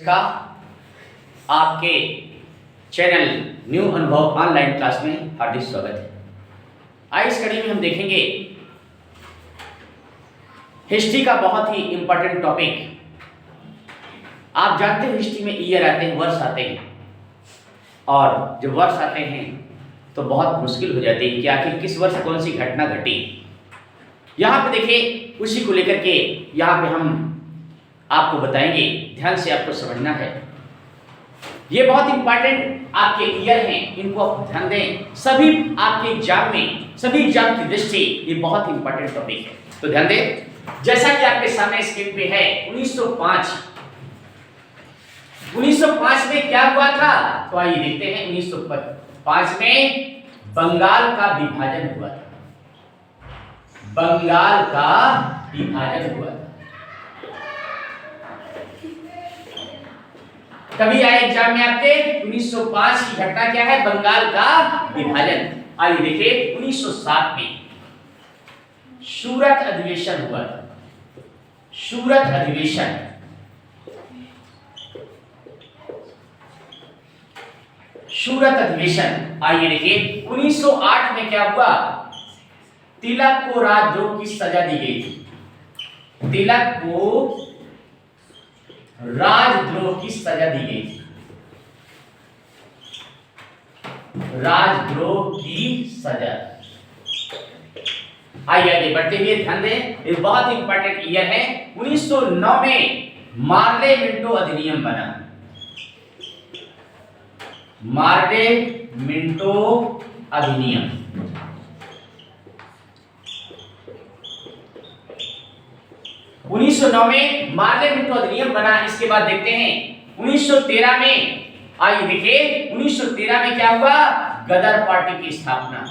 का आपके channel new अनुभव ऑनलाइन क्लास में हार्दिक स्वागत है। आज इस कड़ी में हम देखेंगे हिस्ट्री का बहुत ही इंपॉर्टेंट टॉपिक। आप जानते हैं हिस्ट्री में ईयर आते हैं, वर्ष आते हैं, और जब वर्ष आते हैं तो बहुत मुश्किल हो जाती है कि आखिर किस वर्ष कौन सी घटना घटी। यहाँ पे देखिए, उसी को लेकर के यहाँ पे हम आपको बताएंगे, ध्यान से आपको समझना है। ये बहुत इंपॉर्टेंट आपके ईयर हैं, इनको आप ध्यान दें। सभी आपके एग्जाम में, सभी एग्जाम की दृष्टि ये बहुत इंपॉर्टेंट टॉपिक है, तो ध्यान दें। जैसा कि आपके सामने स्क्रीन पे है 1905 में क्या हुआ था, तो आइए देखते हैं। 1905 में बंगाल का विभाजन हुआ था। बंगाल का विभाजन हुआ था। कभी आए एग्जाम में आपके 1905 की घटना क्या है, बंगाल का विभाजन। आइए देखिए, 1907 में सूरत अधिवेशन हुआ था। सूरत अधिवेशन, सूरत अधिवेशन। आइए देखिए, 1908 में क्या हुआ, तिलक को राजद्रोह की सजा दी गई थी। तिलक को राजद्रोह की सजा दी गई थी। राजद्रोह की सजा। आइए आगे बढ़ते हुए ध्यान दें, ये बहुत इंपॉर्टेंट ईयर है। 1909 में मार्ले मिंटो अधिनियम बना। मार्ले मिंटो अधिनियम। उन्नीस सौ 9 में मार्ले मिंटो अधिनियम बना। इसके बाद देखते हैं 1913 में, आइए देखिए 1913 में क्या हुआ, गदर पार्टी की स्थापना।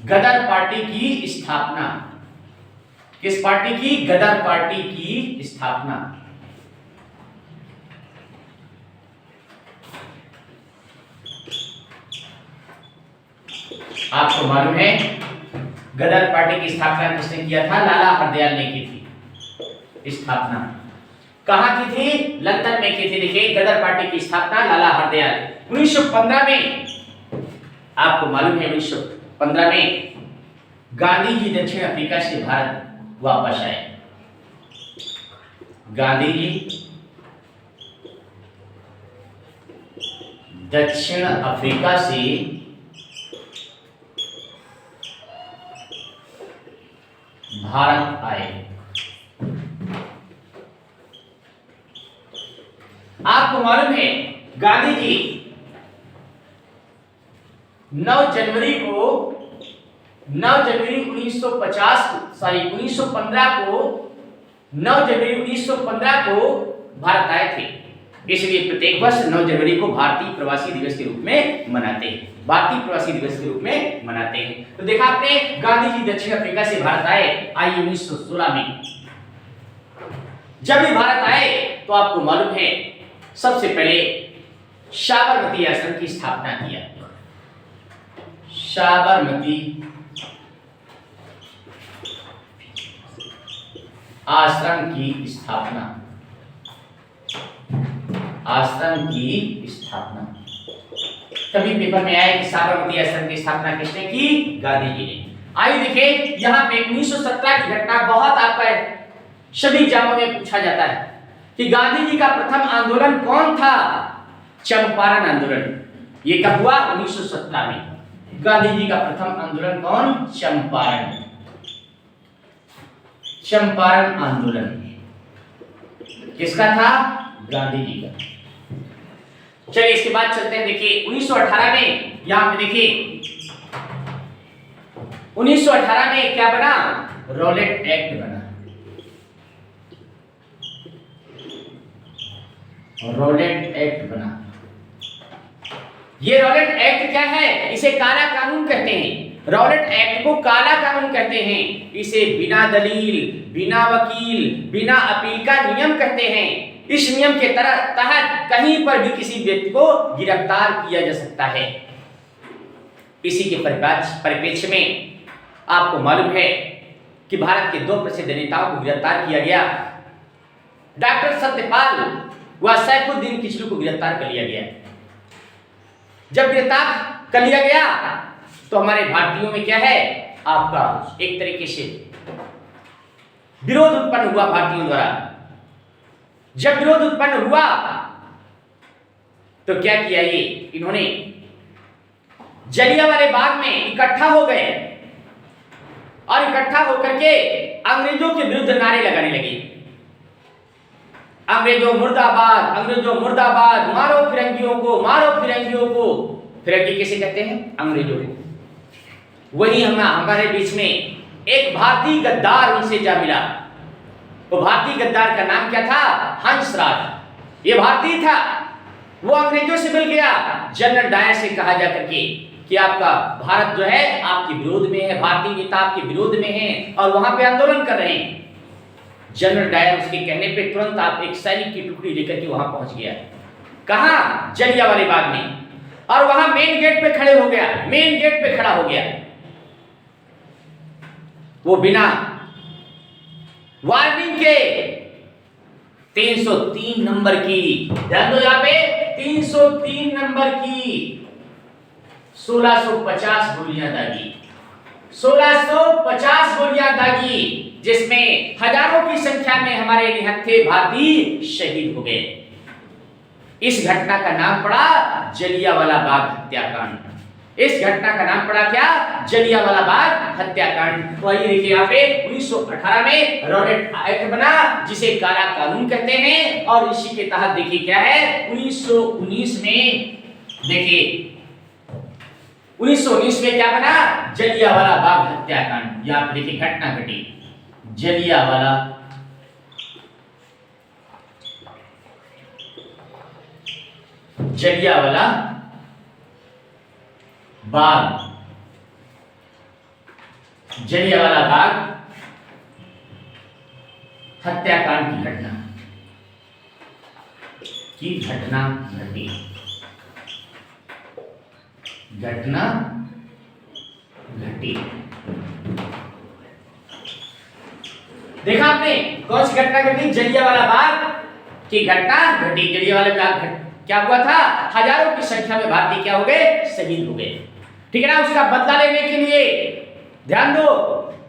गदर पार्टी की स्थापना। किस पार्टी की, गदर पार्टी की स्थापना। आपको मालूम है गदर पार्टी की स्थापना किसने किया था, लाला हरदयाल ने की थी स्थापना। कहां की थी, लंदन में की थी। देखिए, गदर पार्टी की स्थापना लाला हरदयाल। 1915 में आपको मालूम है, 1915 में गांधी जी दक्षिण अफ्रीका से भारत वापस आए। गांधी जी दक्षिण अफ्रीका से भारत आए। आपको मालूम है गांधी जी 9 जनवरी 1915 को 9 जनवरी 1915 को भारत आए थे। इसलिए प्रत्येक वर्ष 9 जनवरी को भारतीय प्रवासी दिवस के रूप में मनाते हैं। भारतीय प्रवासी दिवस के रूप में मनाते हैं। तो देखा आपने, गांधी जी दक्षिण अफ्रीका से भारत आए। आइए 1916 में जब भी भारत आए तो आपको मालूम है सबसे पहले साबरमती आश्रम की स्थापना किया। साबरमती आश्रम की स्थापना। आश्रम की स्थापना। कभी पेपर में आया कि साबरमती आश्रम की स्थापना किसने की, गांधी जी ने। आइए देखिए, यहाँ पे 1917 की घटना बहुत आपका सभी एग्जामों में पूछा जाता है कि गांधी जी का प्रथम आंदोलन कौन था, चंपारण आंदोलन। ये कब हुआ, 1917 में। गांधी जी का प्रथम आंदोलन कौन, चंपारण। चंपारण आंदोलन किसका था, गांधी जी का। चलिए इसके बाद चलते हैं। देखिए 1918 में, यहां पे देखिए 1918 में क्या बना, रॉलेट एक्ट बना। रॉलेट एक्ट बना। ये रॉलेट एक्ट क्या है, इसे काला कानून कहते हैं। रॉलेट एक्ट को काला कानून कहते हैं। इसे बिना दलील, बिना वकील, बिना अपील का नियम कहते हैं। इस नियम के तहत कहीं पर भी किसी व्यक्ति को गिरफ्तार किया जा सकता है। इसी के परिप्रेक्ष्य में आपको मालूम है कि भारत के 2 प्रसिद्ध नेताओं को गिरफ्तार किया गया। डॉक्टर सत्यपाल व सैफुद्दीन किचलू को गिरफ्तार कर लिया गया। जब गिरफ्तार कर लिया गया तो हमारे भारतीयों में क्या है, आपका एक तरीके से विरोध उत्पन्न हुआ भारतीयों द्वारा। जब विरोध उत्पन्न हुआ तो क्या किया, ये इन्होंने जलियांवाले बाग में इकट्ठा हो गए और इकट्ठा होकर के अंग्रेजों के विरुद्ध नारे लगाने लगे। अंग्रेजों मुर्दाबाद, अंग्रेजों मुर्दाबाद, मारो फिरंगियों को, मारो फिरंगियों को। फिरंगी किसे कहते हैं, अंग्रेजों को। वही हमारे बीच में एक भारतीय गद्दार उनसे जा मिला। वो भारतीय गद्दार का नाम क्या था, हंसराज। ये भारतीय था, वो अंग्रेजों से मिल गया। जनरल डायर से कहा जा करके कि आपका भारत जो है आपके विरोध में है, भारतीय नेता आपके विरोध में हैं और वहां पे आंदोलन कर रहे हैं। जनरल डायर उसके कहने पे तुरंत आप एक सैनिक की टुकड़ी लेकर के वहां पहुंच गया। कहां, जलियांवाले बाग में, और वहां मेन गेट पे खड़े हो गया, मेन गेट पे खड़ा हो गया। वो बिना वार्निंग के 303 नंबर की, ध्यान दो यहां पे, 303 नंबर की 1650 गोलियां दागी, 1650 गोलियां दागी, जिसमें हजारों की संख्या में हमारे निहत्थे भारतीय शहीद हो गए। इस घटना का नाम पड़ा जलियांवाला बाग हत्याकांड। इस घटना का नाम पड़ा क्या, जलियांवाला बाग हत्याकांड। तो आइए देखिए यहाँ पे 1918 में रॉलेट एक्ट बना, जिसे काला कानून कहते हैं, और इसी के तहत देखिए क्या है, 1919 में देखिए 1919 में क्या बना, जलियांवाला बाग हत्याकांड। यहाँ पे देखिए घटना घटी, जलियांवाला बाग, जलियांवाला बाग हत्याकांड की घटना घटी। देखा आपने, कौन सी घटना घटी, जलियांवाला बाग की घटना घटी। जलियांवाला बाग क्या हुआ था, हजारों की संख्या में भारतीय क्या हो गए, शहीद हो गए। ठीक है ना। उसका बदला लेने के लिए ध्यान दो,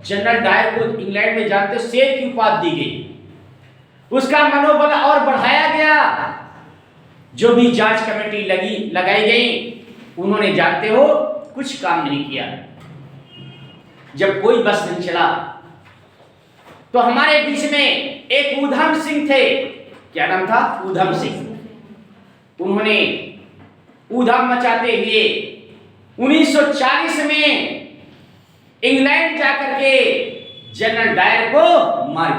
जनरल डायर को इंग्लैंड में जानते हो शेर की उपाधि दी गई। उसका मनोबल और बढ़ाया गया। जो भी जांच कमेटी लगाई गई, उन्होंने जानते हो कुछ काम नहीं किया। जब कोई बस नहीं चला तो हमारे बीच में एक ऊधम सिंह थे। क्या नाम था, ऊधम सिंह। उन्होंने ऊधम मचाते हुए 1940 में इंग्लैंड जाकर के जनरल डायर को मार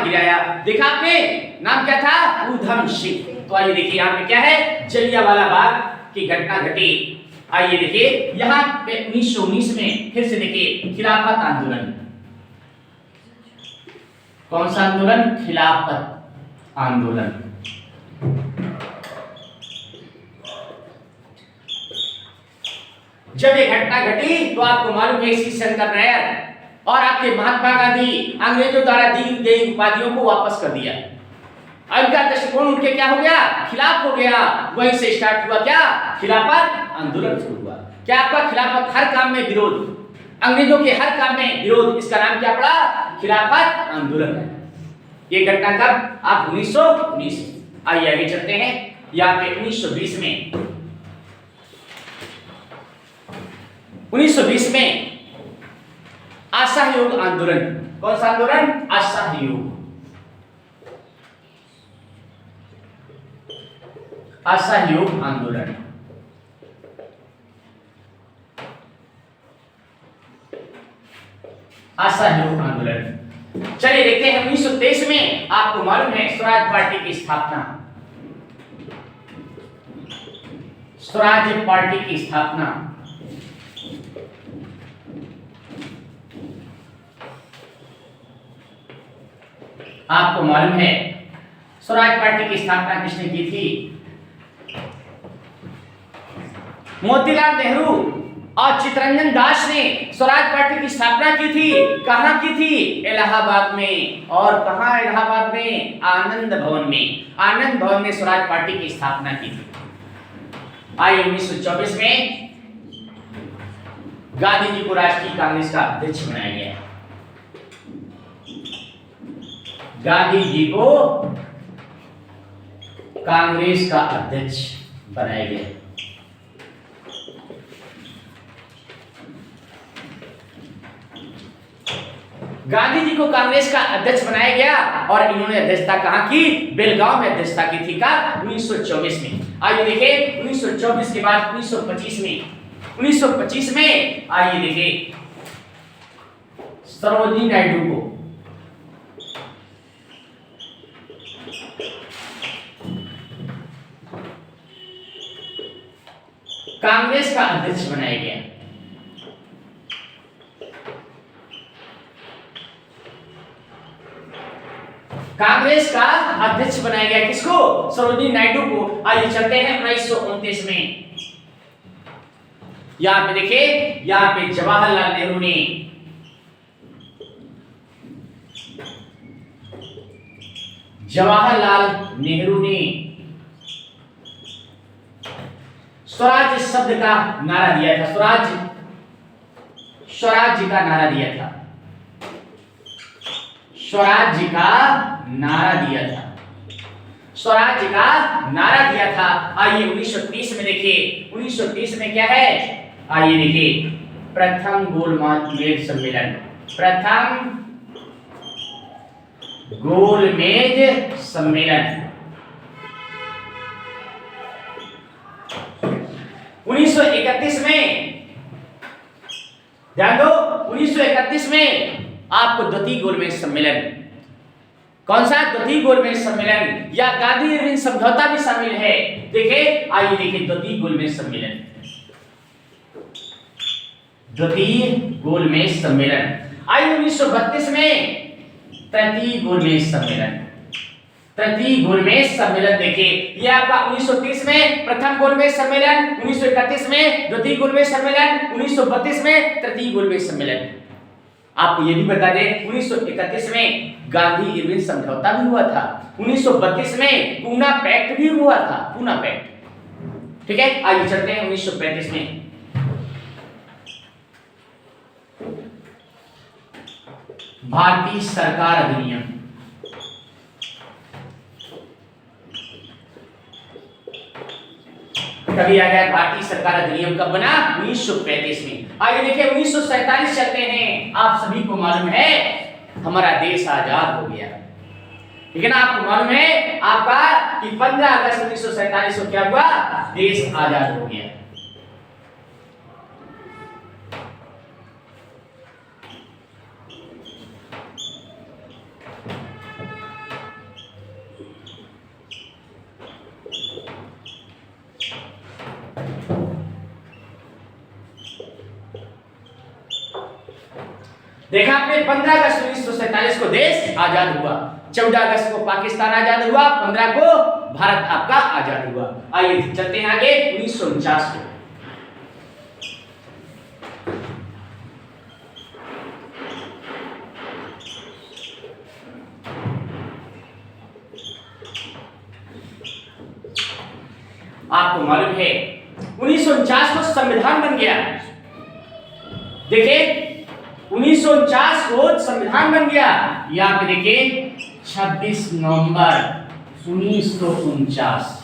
गिराया। देखा आपने, नाम क्या था, ऊधम सिंह। तो आइए देखिए यहाँ पे क्या है, जलियांवाला बाग की घटना घटी। आइए देखिए यहाँ पे 1919 में फिर से देखिए खिलाफत आंदोलन। कौन सा आंदोलन, खिलाफत आंदोलन। जब ये घटना घटी तो आपको मालूम है श्री शंकर नायर और आपके महात्मा गांधी अंग्रेजों द्वारा दी गई उपाधियों को वापस कर दिया। उनका दृष्टिकोण उनके क्या हो गया, खिलाफ हो गया। वहीं से स्टार्ट हुआ क्या, खिलाफत आंदोलन शुरू हुआ। क्या आपका खिलाफत, हर काम में विरोध, अंग्रेजों के हर काम में विरोध, इसका नाम क्या पड़ा, खिलाफत आंदोलन है। ये घटना कब, आप 1919। आइए आगे चलते हैं। यहाँ पे 1920 में असहयोग आंदोलन। कौन सा आंदोलन, असहयोग आंदोलन। असहयोग आंदोलन। चलिए देखते हैं 1923 में आपको मालूम है स्वराज पार्टी की स्थापना। स्वराज पार्टी की स्थापना आपको मालूम है स्वराज पार्टी की स्थापना किसने की थी, मोतीलाल नेहरू और चित्तरंजन दास ने स्वराज पार्टी की स्थापना की थी। कहां की थी? इलाहाबाद में। और कहां? इलाहाबाद में आनंद भवन में। आनंद भवन में स्वराज पार्टी की स्थापना की थी। आई 1924 में गांधी जी को राष्ट्रीय कांग्रेस का अध्यक्ष बनाया गया। गांधी जी को कांग्रेस का अध्यक्ष बनाया गया। गांधी जी को कांग्रेस का अध्यक्ष बनाया गया और इन्होंने अध्यक्षता कहां की? बेलगांव में अध्यक्षता की थी। का 1924 में। आइए देखें 1924 के बाद 1925 में आइए देखें सरोजिनी नायडू को कांग्रेस का अध्यक्ष बनाया गया। कांग्रेस का अध्यक्ष बनाया गया किसको? सरोजिनी नायडू को। आइए चलते हैं 1929 में। यहां पे देखिए, यहां पे जवाहरलाल नेहरू ने स्वराज शब्द का नारा दिया था। स्वराज्य का नारा दिया था। स्वराज्य का नारा दिया था। स्वराज्य का नारा दिया था। आइए 1930 में देखिए, 1930 में क्या है? आइए देखिए प्रथम गोलमेज सम्मेलन। प्रथम गोलमेज सम्मेलन 1931 में। ध्यान दो, 1931 में आपको द्वितीय गोलमेज सम्मेलन। कौन सा? द्वितीय गोलमेज सम्मेलन या गांधी इरविन समझौता भी शामिल है। देखिए, आइए देखिए द्वितीय गोलमेज सम्मेलन। द्वितीय गोलमेज सम्मेलन। आइए 1932 में तृतीय गोलमेज सम्मेलन। तृतीय गोलमेज सम्मेलन देखिए, यह आपका 1930 में प्रथम गोलमेज सम्मेलन, 1931 में द्वितीय गोलमेज सम्मेलन, 1932 में तृतीय गोलमेज सम्मेलन। आपको यह भी बता दें 1931 में गांधी इरविन समझौता भी हुआ था। 1932 में पूना पैक्ट भी हुआ था। पूना पैक्ट। ठीक है, आइए चलते हैं 1935 में। भारतीय सरकार अधिनियम। कभी आ गया भारतीय सरकार अधिनियम कब बना? 1935 में। आइए देखिए 1947 चलते हैं। आप सभी को मालूम है हमारा देश आजाद हो गया, ठीक है ना? आपको मालूम है आपका कि 15 अगस्त 1947 को क्या हुआ? देश आजाद हो गया। देखा आपने 15 अगस्त 1947 को देश आजाद हुआ, 14 अगस्त को पाकिस्तान आजाद हुआ, 15 को भारत आपका आजाद हुआ। आइए चलते हैं आगे 1949 को। आपको मालूम है 1949 को संविधान बन गया। देखिए 1949 को संविधान बन गया। यहाँ पे देखिए 26 नवंबर 1949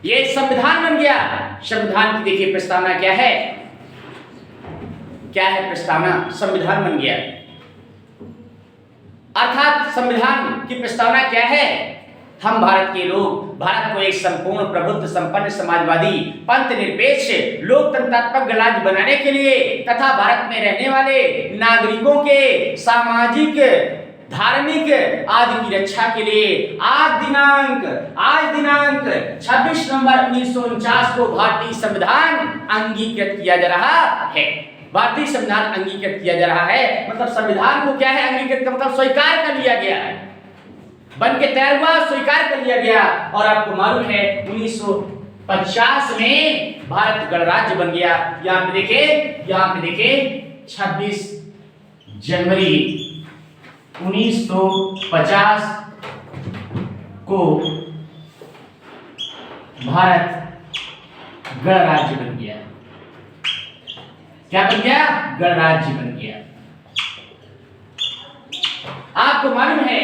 ये संविधान बन गया। संविधान की देखिए प्रस्तावना क्या है? क्या है प्रस्तावना? संविधान बन गया। अर्थात संविधान की प्रस्तावना क्या है? हम भारत के लोग भारत को एक संपूर्ण प्रभुत्व संपन्न समाजवादी पंथ निरपेक्ष लोकतंत्रात्मक गणराज्य बनाने के लिए तथा भारत में रहने वाले नागरिकों के सामाजिक धार्मिक आदि की रक्षा के लिए आज दिनांक 26 नवंबर 1949 को भारतीय संविधान अंगीकृत किया जा रहा है। भारतीय संविधान अंगीकृत किया जा रहा है मतलब संविधान को क्या है? अंगीकृत मतलब स्वीकार कर लिया गया है, बन के तैयार हुआ, स्वीकार कर लिया गया। और आपको मालूम है 1950 में भारत गणराज्य बन गया। यहाँ पे देखे 26 जनवरी 1950 को भारत गणराज्य बन गया। क्या बन गया? गणराज्य बन गया। आपको मालूम है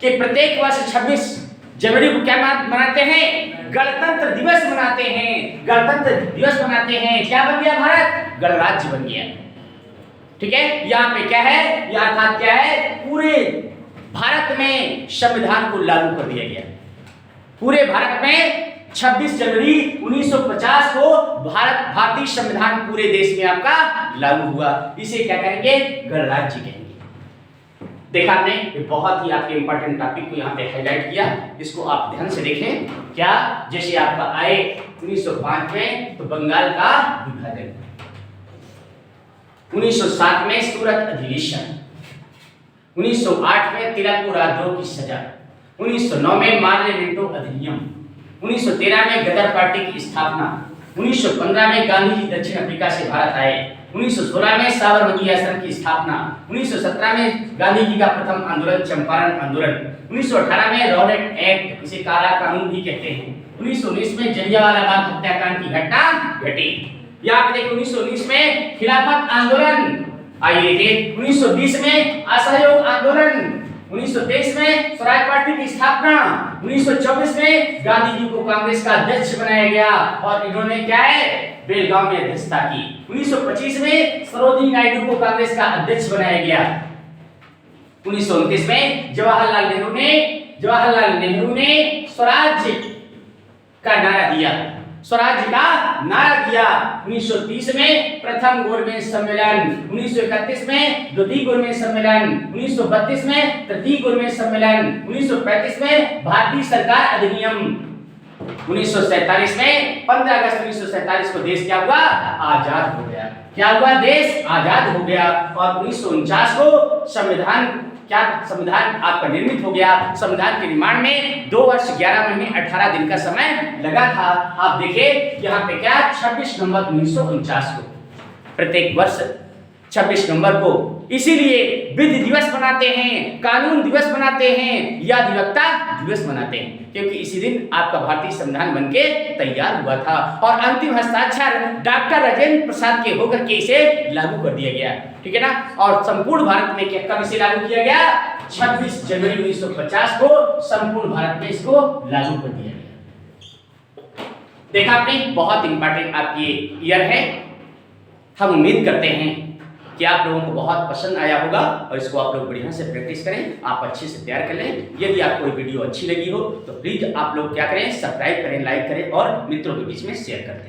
कि प्रत्येक वर्ष 26 जनवरी को क्या मनाते हैं? गणतंत्र दिवस मनाते हैं। गणतंत्र दिवस मनाते हैं। क्या बन गया? भारत गणराज्य बन गया। ठीक है, यहाँ पे क्या है? यह अर्थात क्या है? पूरे भारत में संविधान को लागू कर दिया गया। पूरे भारत में 26 जनवरी 1950 को भारतीय संविधान पूरे देश में आपका लागू हुआ। इसे क्या कहेंगे? गणराज्य कहेंगे। देखा आपने, ये बहुत ही आपके इंपॉर्टेंट टॉपिक को यहाँ पे हाईलाइट किया। इसको आप ध्यान से देखें। क्या? जैसे आपका आए 1905 में तो बंगाल का विभाजन, 1907 में सूरत अधिवेशन, 1908 में तिलक को राजद्रोह की सजा, 1909 में मार्लेमेंटो अधिनियम, 1913 में गदर पार्टी की स्थापना, 1915 में गांधी जी दक्षिण अफ्रीका से भारत आए, 1916 में साबरमती आश्रम की स्थापना, 1917 में गांधी जी का प्रथम आंदोलन चंपारण आंदोलन, 1918 में रॉलेट एक्ट, इसे काला कानून भी कहते हैं, 1919 में जलियांवाला बाग हत्याकांड की घटना घटी। यहाँ पे देखिए 1919 में खिलाफत आंदोलन, आइए देखिए 1920 में असहयोग आंदोलन, 1923 में स्वराज पार्टी की स्थापना, 1924 में गांधी जी को कांग्रेस का अध्यक्ष बनाया गया और इन्होंने क्या है? बेलगांव में अध्यक्षता की। 1925 में सरोजिनी नायडू को कांग्रेस का अध्यक्ष बनाया गया। 1929 में जवाहरलाल नेहरू ने स्वराज का नारा दिया। स्वराज का नारा दिया। 1930 में प्रथम गोलमेज सम्मेलन, 1931 में द्वितीय गोलमेज सम्मेलन, 1932 में तृतीय गोलमेज सम्मेलन, 1935 में भारतीय सरकार अधिनियम, 1947 में 15 अगस्त 1947 को देश क्या हुआ? आजाद हो गया। क्या हुआ? देश आजाद हो गया। और 1949 को संविधान आपका निर्मित हो गया। संविधान के निर्माण में 2 वर्ष 11 महीने 18 दिन का समय लगा था। आप देखिए यहाँ पे क्या 26 नवंबर 1949 को, प्रत्येक वर्ष 26 नवंबर को इसीलिए विधि दिवस मनाते हैं, कानून दिवस मनाते हैं या अधिवक्ता दिवस मनाते हैं, क्योंकि इसी दिन आपका भारतीय संविधान बनके तैयार हुआ था और अंतिम हस्ताक्षर डॉक्टर राजेंद्र प्रसाद के होकर के इसे लागू कर दिया गया। ठीक है ना? और संपूर्ण भारत में क्या कब इसे लागू किया गया? 26 जनवरी 1950 को संपूर्ण भारत में इसको लागू कर दिया गया। देखा आपने, बहुत इंपॉर्टेंट आपकी ईयर है। हम उम्मीद करते हैं कि आप लोगों को बहुत पसंद आया होगा और इसको आप लोग बढ़िया से प्रैक्टिस करें, आप अच्छे से तैयार कर लें। यदि आपको ये वीडियो अच्छी लगी हो तो प्लीज आप लोग क्या करें? सब्सक्राइब करें, लाइक करें और मित्रों के बीच में शेयर कर दें।